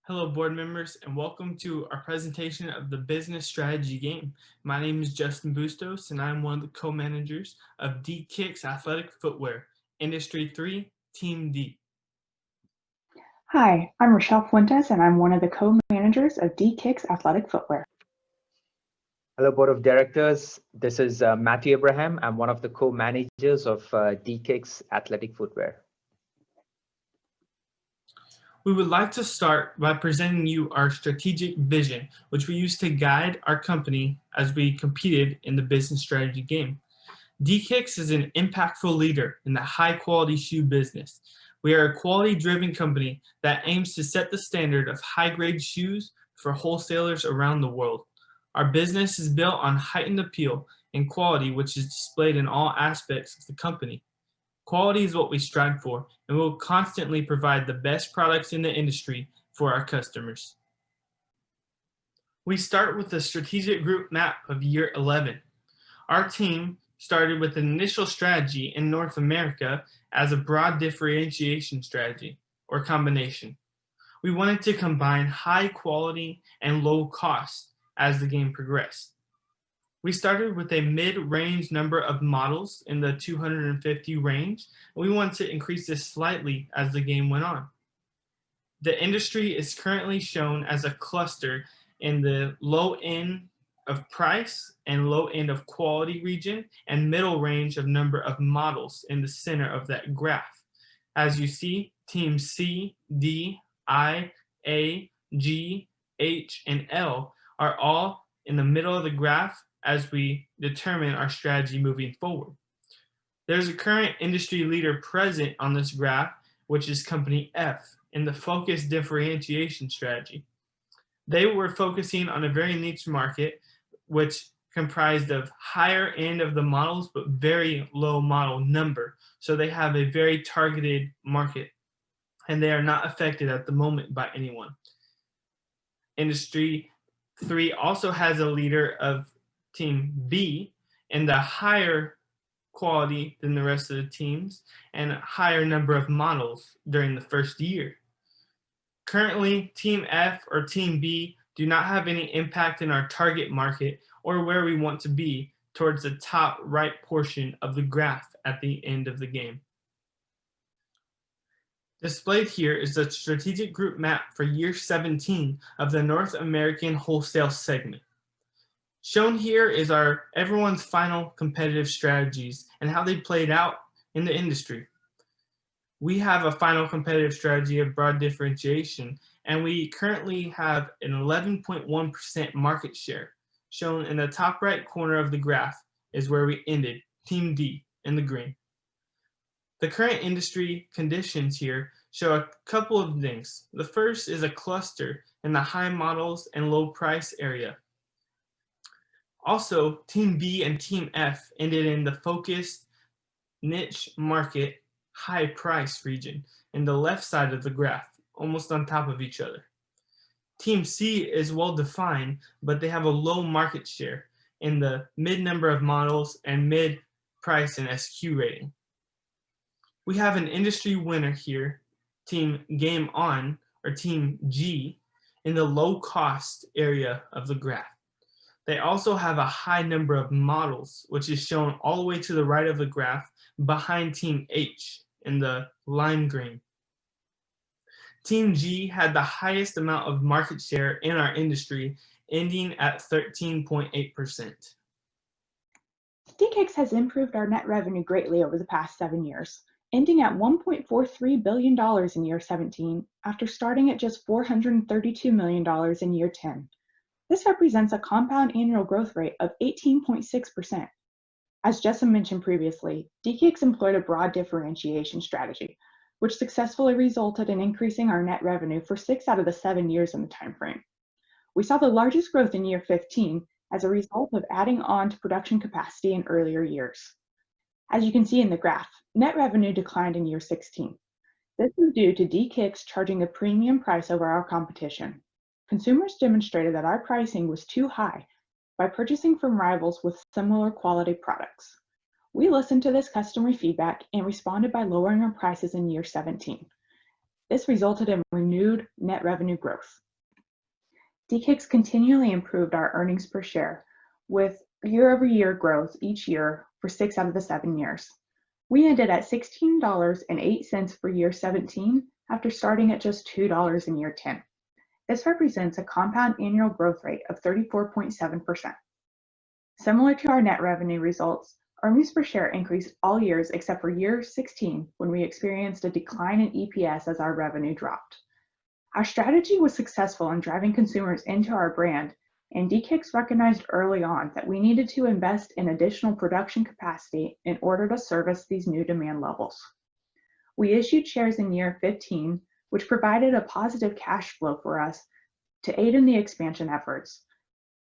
Hello, board members, and welcome to our presentation of the business strategy game. My name is Justin Bustos, and I'm one of the co-managers of D-Kicks Athletic Footwear, Industry 3, Team D. Hi, I'm Rochelle Fuentes, and I'm one of the co-managers of D-Kicks Athletic Footwear. Hello, Board of Directors. This is Matthew Abraham. I'm one of the co-managers of D-Kicks Athletic Footwear. We would like to start by presenting you our strategic vision, which we use to guide our company as we competed in the business strategy game. D-Kicks is an impactful leader in the high-quality shoe business. We are a quality-driven company that aims to set the standard of high-grade shoes for wholesalers around the world. Our business is built on heightened appeal and quality, which is displayed in all aspects of the company. Quality is what we strive for, and we will constantly provide the best products in the industry for our customers. We start with the strategic group map of year 11. Our team started with an initial strategy in North America as a broad differentiation strategy or combination. We wanted to combine high quality and low cost as the game progressed. We started with a mid-range number of models in the 250 range, and we wanted to increase this slightly as the game went on. The industry is currently shown as a cluster in the low end of price and low end of quality region and middle range of number of models in the center of that graph. As you see, teams C, D, I, A, G, H, and L are all in the middle of the graph as we determine our strategy moving forward. There's a current industry leader present on this graph, which is company F in the focused differentiation strategy. They were focusing on a very niche market, which comprised of higher end of the models, but very low model number. So they have a very targeted market, and they are not affected at the moment by anyone. Industry 3 also has a leader of Team B in the higher quality than the rest of the teams and a higher number of models during the first year. Currently, Team F or Team B do not have any impact in our target market or where we want to be towards the top right portion of the graph at the end of the game. Displayed here is the strategic group map for year 17 of the North American wholesale segment. Shown here is everyone's final competitive strategies and how they played out in the industry. We have a final competitive strategy of broad differentiation, and we currently have an 11.1% market share. Shown in the top right corner of the graph is where we ended, Team D in the green. The current industry conditions here show a couple of things. The first is a cluster in the high models and low price area. Also, Team B and Team F ended in the focused niche market high price region in the left side of the graph, almost on top of each other. Team C is well defined, but they have a low market share in the mid number of models and mid price and SQ rating. We have an industry winner here, Team Game On or Team G, in the low cost area of the graph. They also have a high number of models, which is shown all the way to the right of the graph behind Team H in the lime green. Team G had the highest amount of market share in our industry, ending at 13.8%. D-Kicks has improved our net revenue greatly over the past 7 years, ending at $1.43 billion in year 17 after starting at just $432 million in year 10. This represents a compound annual growth rate of 18.6%. As Justin mentioned previously, D-Kicks employed a broad differentiation strategy, which successfully resulted in increasing our net revenue for 6 out of the 7 years in the timeframe. We saw the largest growth in year 15 as a result of adding on to production capacity in earlier years. As you can see in the graph, net revenue declined in year 16. This was due to D-Kicks charging a premium price over our competition. Consumers demonstrated that our pricing was too high by purchasing from rivals with similar quality products. We listened to this customer feedback and responded by lowering our prices in year 17. This resulted in renewed net revenue growth. DKIX continually improved our earnings per share with year-over-year growth each year for 6 out of the 7 years. We ended at $16.08 for year 17 after starting at just $2 in year 10. This represents a compound annual growth rate of 34.7%. Similar to our net revenue results, earnings per share increased all years except for year 16 when we experienced a decline in EPS as our revenue dropped. Our strategy was successful in driving consumers into our brand, and DKIX recognized early on that we needed to invest in additional production capacity in order to service these new demand levels. We issued shares in year 15, which provided a positive cash flow for us to aid in the expansion efforts.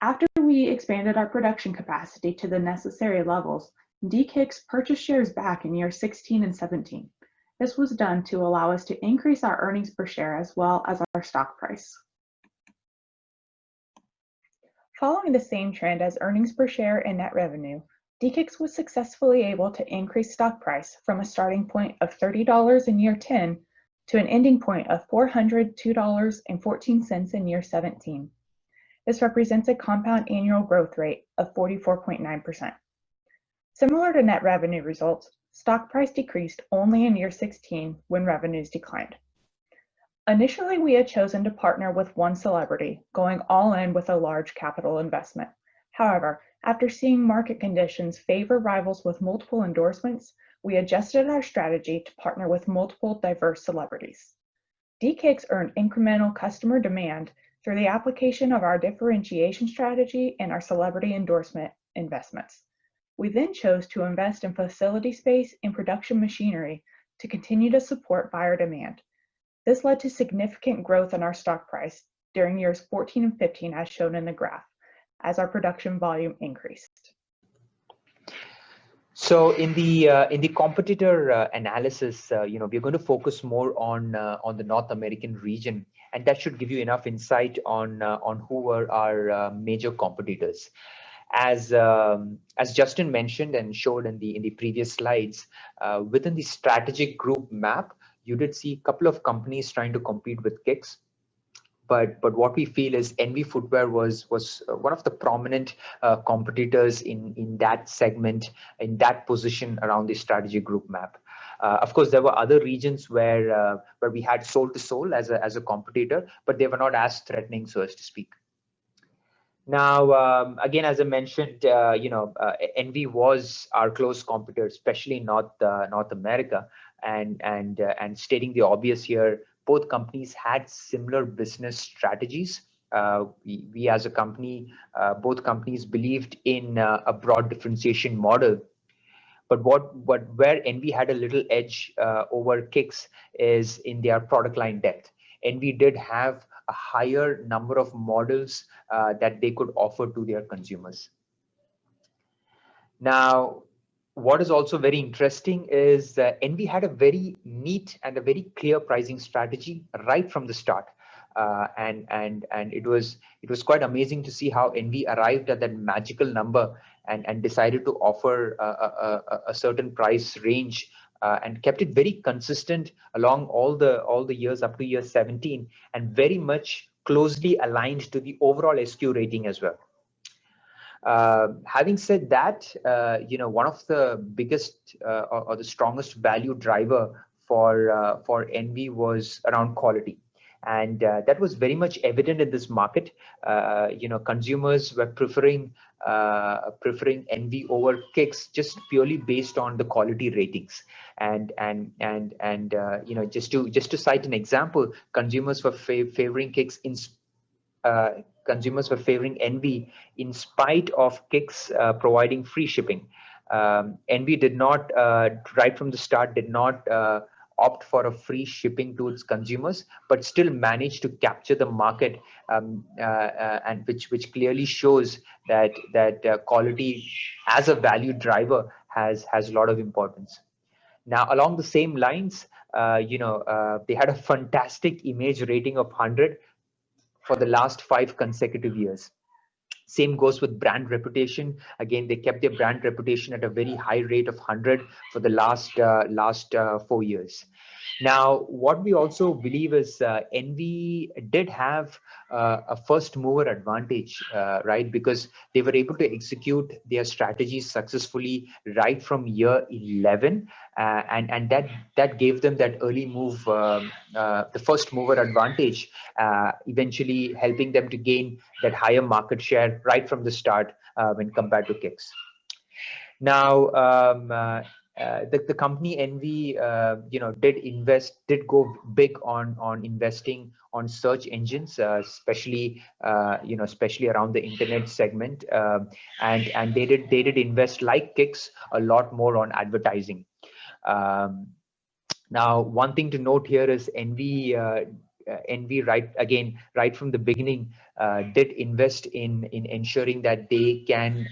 After we expanded our production capacity to the necessary levels, DKIX purchased shares back in year 16 and 17. This was done to allow us to increase our earnings per share as well as our stock price. Following the same trend as earnings per share and net revenue, DKIX was successfully able to increase stock price from a starting point of $30 in year 10 to an ending point of $402.14 in year 17. This represents a compound annual growth rate of 44.9%. Similar to net revenue results, stock price decreased only in year 16 when revenues declined. Initially, we had chosen to partner with one celebrity, going all in with a large capital investment. However, after seeing market conditions favor rivals with multiple endorsements, we adjusted our strategy to partner with multiple diverse celebrities. DKIX earned incremental customer demand through the application of our differentiation strategy and our celebrity endorsement investments. We then chose to invest in facility space and production machinery to continue to support buyer demand. This led to significant growth in our stock price during years 14 and 15 as shown in the graph, as our production volume increased. So in the competitor analysis, we're going to focus more on the North American region, and that should give you enough insight on who were our major competitors. As Justin mentioned and showed in the previous slides, within the strategic group map, you did see a couple of companies trying to compete with KIX. But what we feel is NV Footwear was one of the prominent competitors in that segment, in that position around the strategy group map. Of course, there were other regions where we had Soul to Soul as a competitor, but they were not as threatening, so as to speak. Now, again, as I mentioned, NV was our close competitor, especially in North America, and stating the obvious here, both companies had similar business strategies. We as a company, both companies believed in a broad differentiation model. But where NV had a little edge over KIX is in their product line depth. NV did have a higher number of models that they could offer to their consumers. Now, what is also very interesting is that NV had a very neat and a very clear pricing strategy right from the start. And it was quite amazing to see how NV arrived at that magical number and decided to offer a certain price range and kept it very consistent along all the years up to year 17 and very much closely aligned to the overall SKU rating as well. Having said that, one of the biggest or the strongest value driver for NV was around quality. And that was very much evident in this market. Consumers were preferring NV over KIX just purely based on the quality ratings. And just to cite an example, consumers were favoring KIX consumers were favoring NV in spite of KIX providing free shipping. NV did not, right from the start, did not opt for a free shipping to its consumers, but still managed to capture the market, and which clearly shows that quality as a value driver has a lot of importance. Now, along the same lines, they had a fantastic image rating of 100 for the last 5 consecutive years. Same goes with brand reputation. Again, they kept their brand reputation at a very high rate of 100 for the last 4 years. Now, what we also believe is Envy did have a first mover advantage, right? Because they were able to execute their strategies successfully right from year 11, and that gave them that early move, the first mover advantage, eventually helping them to gain that higher market share right from the start when compared to Kicks. Now, the company Envy, did go big on investing on search engines, especially especially around the internet segment, and they did invest, like Kicks, a lot more on advertising. Now, one thing to note here is Envy. Envy right from the beginning did invest in ensuring that they can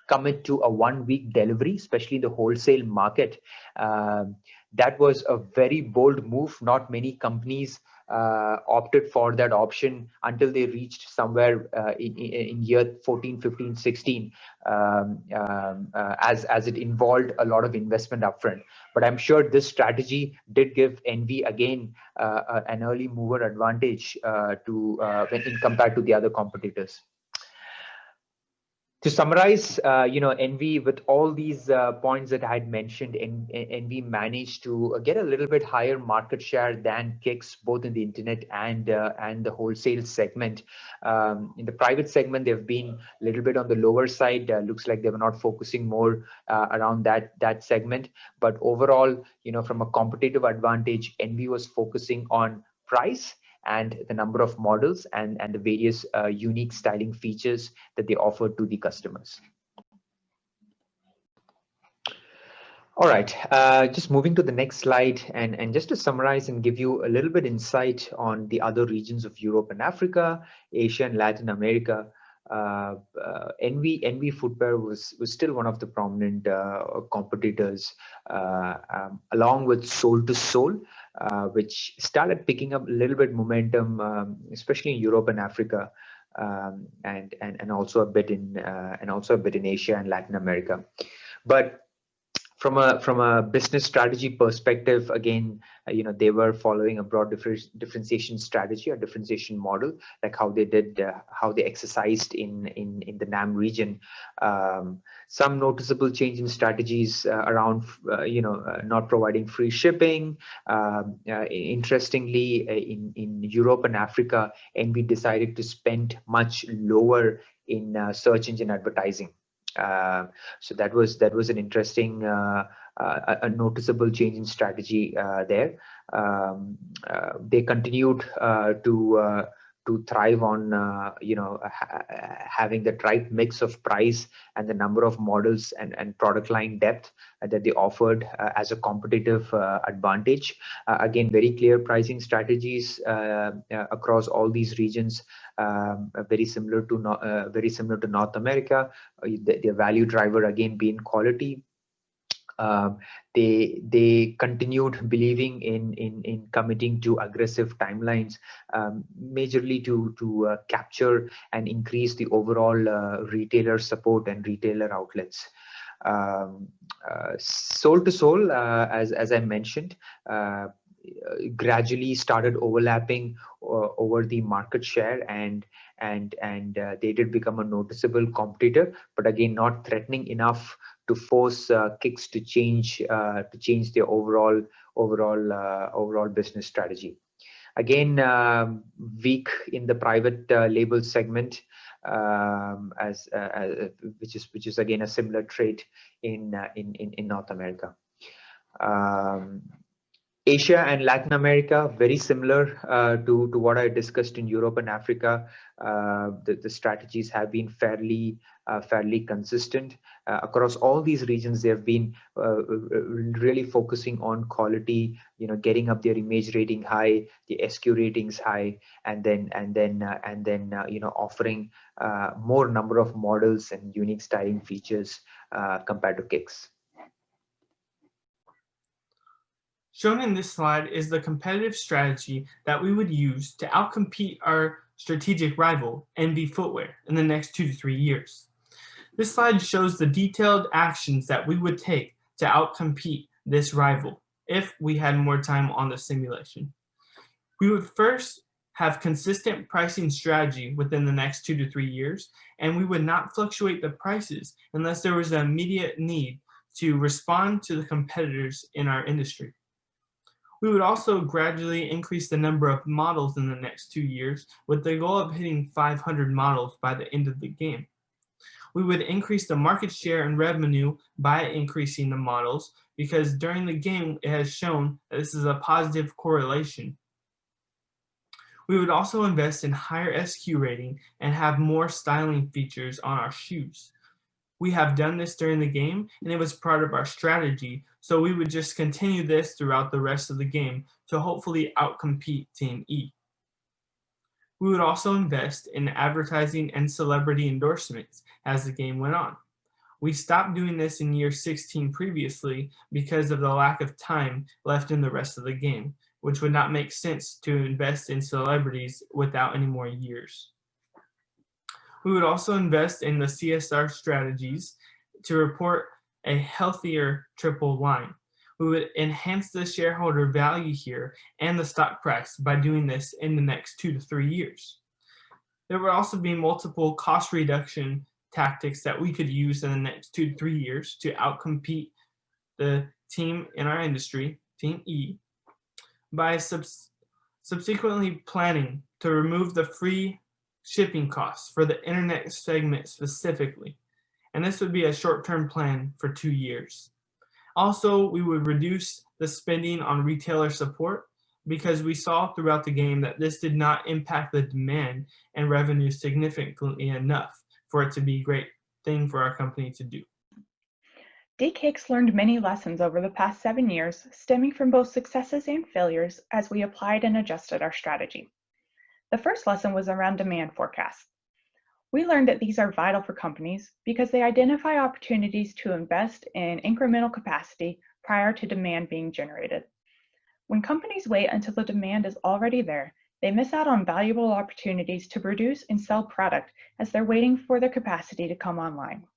commit to a 1-week delivery, especially the wholesale market. That was a very bold move. Not many companies opted for that option until they reached somewhere in year 14, 15, 16, as it involved a lot of investment upfront. But I'm sure this strategy did give Envy again an early mover advantage when compared to the other competitors. To summarize, Envy, with all these points that I had mentioned, Envy managed to get a little bit higher market share than Kicks, both in the internet and the wholesale segment. In the private segment, they've been a little bit on the lower side. Looks like they were not focusing more around that segment. But overall, from a competitive advantage, Envy was focusing on price and the number of models and the various unique styling features that they offer to the customers. All right, just moving to the next slide, and just to summarize and give you a little bit insight on the other regions of Europe and Africa, Asia and Latin America. Envy Footwear was still one of the prominent competitors, along with Soul to Soul, which started picking up a little bit momentum, especially in Europe and Africa, and also a bit in Asia and Latin America. But from a business strategy perspective, again, they were following a broad differentiation strategy, a differentiation model, like how they exercised in the NAM region. Some noticeable change in strategies around not providing free shipping. Interestingly, in Europe and Africa, Envy decided to spend much lower in search engine advertising. So that was an interesting, a noticeable change in strategy there. They continued to thrive on having the right mix of price and the number of models and product line depth that they offered as a competitive advantage. Again, very clear pricing strategies across all these regions, very similar to North America. Their value driver again being quality. They continued believing in committing to aggressive timelines, majorly to capture and increase the overall retailer support and retailer outlets. Soul to Soul, as I mentioned, gradually started overlapping over the market share, and they did become a noticeable competitor, but again, not threatening enough to force Kicks to change their overall business strategy. Again, weak in the private label segment, which is again a similar trait in North America. Asia and Latin America, very similar to what I discussed in Europe and Africa. The strategies have been fairly consistent across all these regions. They have been really focusing on quality, getting up their image rating high, the SQ ratings high, and then offering more number of models and unique styling features compared to Kicks. Shown in this slide is the competitive strategy that we would use to outcompete our strategic rival, Envy Footwear, in the next 2 to 3 years. This slide shows the detailed actions that we would take to outcompete this rival. if we had more time on the simulation. We would first have consistent pricing strategy within the next 2 to 3 years, and we would not fluctuate the prices unless there was an immediate need to respond to the competitors in our industry. We would also gradually increase the number of models in the next 2 years with the goal of hitting 500 models by the end of the game. We would increase the market share and revenue by increasing the models because during the game it has shown that this is a positive correlation. We would also invest in higher SQ rating and have more styling features on our shoes. We have done this during the game and it was part of our strategy, so we would just continue this throughout the rest of the game to hopefully outcompete Team E. We would also invest in advertising and celebrity endorsements as the game went on. We stopped doing this in year 16 previously because of the lack of time left in the rest of the game, which would not make sense to invest in celebrities without any more years. We would also invest in the CSR strategies to report a healthier triple line. We would enhance the shareholder value here and the stock price by doing this in the next 2 to 3 years. There would also be multiple cost reduction tactics that we could use in the next 2 to 3 years to outcompete the team in our industry, Team E, by subsequently planning to remove the free shipping costs for the internet segment specifically. And this would be a short-term plan for 2 years. Also, we would reduce the spending on retailer support because we saw throughout the game that this did not impact the demand and revenue significantly enough for it to be a great thing for our company to do. DCix learned many lessons over the past 7 years, stemming from both successes and failures as we applied and adjusted our strategy. The first lesson was around demand forecasts. We learned that these are vital for companies because they identify opportunities to invest in incremental capacity prior to demand being generated. When companies wait until the demand is already there, they miss out on valuable opportunities to produce and sell product as they're waiting for their capacity to come online.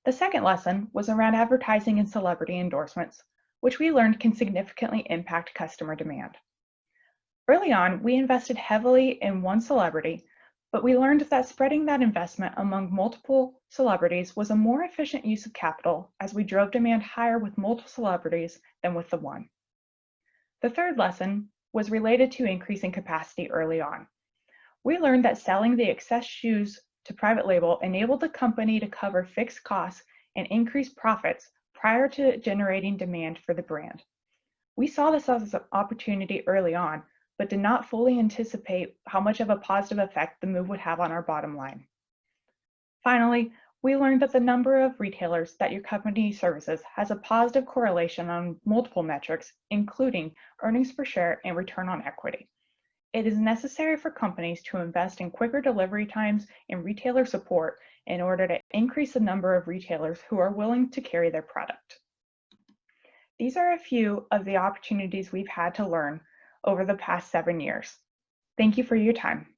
The second lesson was around advertising and celebrity endorsements, which we learned can significantly impact customer demand. Early on, we invested heavily in one celebrity, but we learned that spreading that investment among multiple celebrities was a more efficient use of capital as we drove demand higher with multiple celebrities than with the one. The third lesson was related to increasing capacity early on. We learned that selling the excess shoes to private label enabled the company to cover fixed costs and increase profits prior to generating demand for the brand. We saw this as an opportunity early on, but did not fully anticipate how much of a positive effect the move would have on our bottom line. Finally, we learned that the number of retailers that your company services has a positive correlation on multiple metrics, including earnings per share and return on equity. It is necessary for companies to invest in quicker delivery times and retailer support in order to increase the number of retailers who are willing to carry their product. These are a few of the opportunities we've had to learn over the past 7 years. Thank you for your time.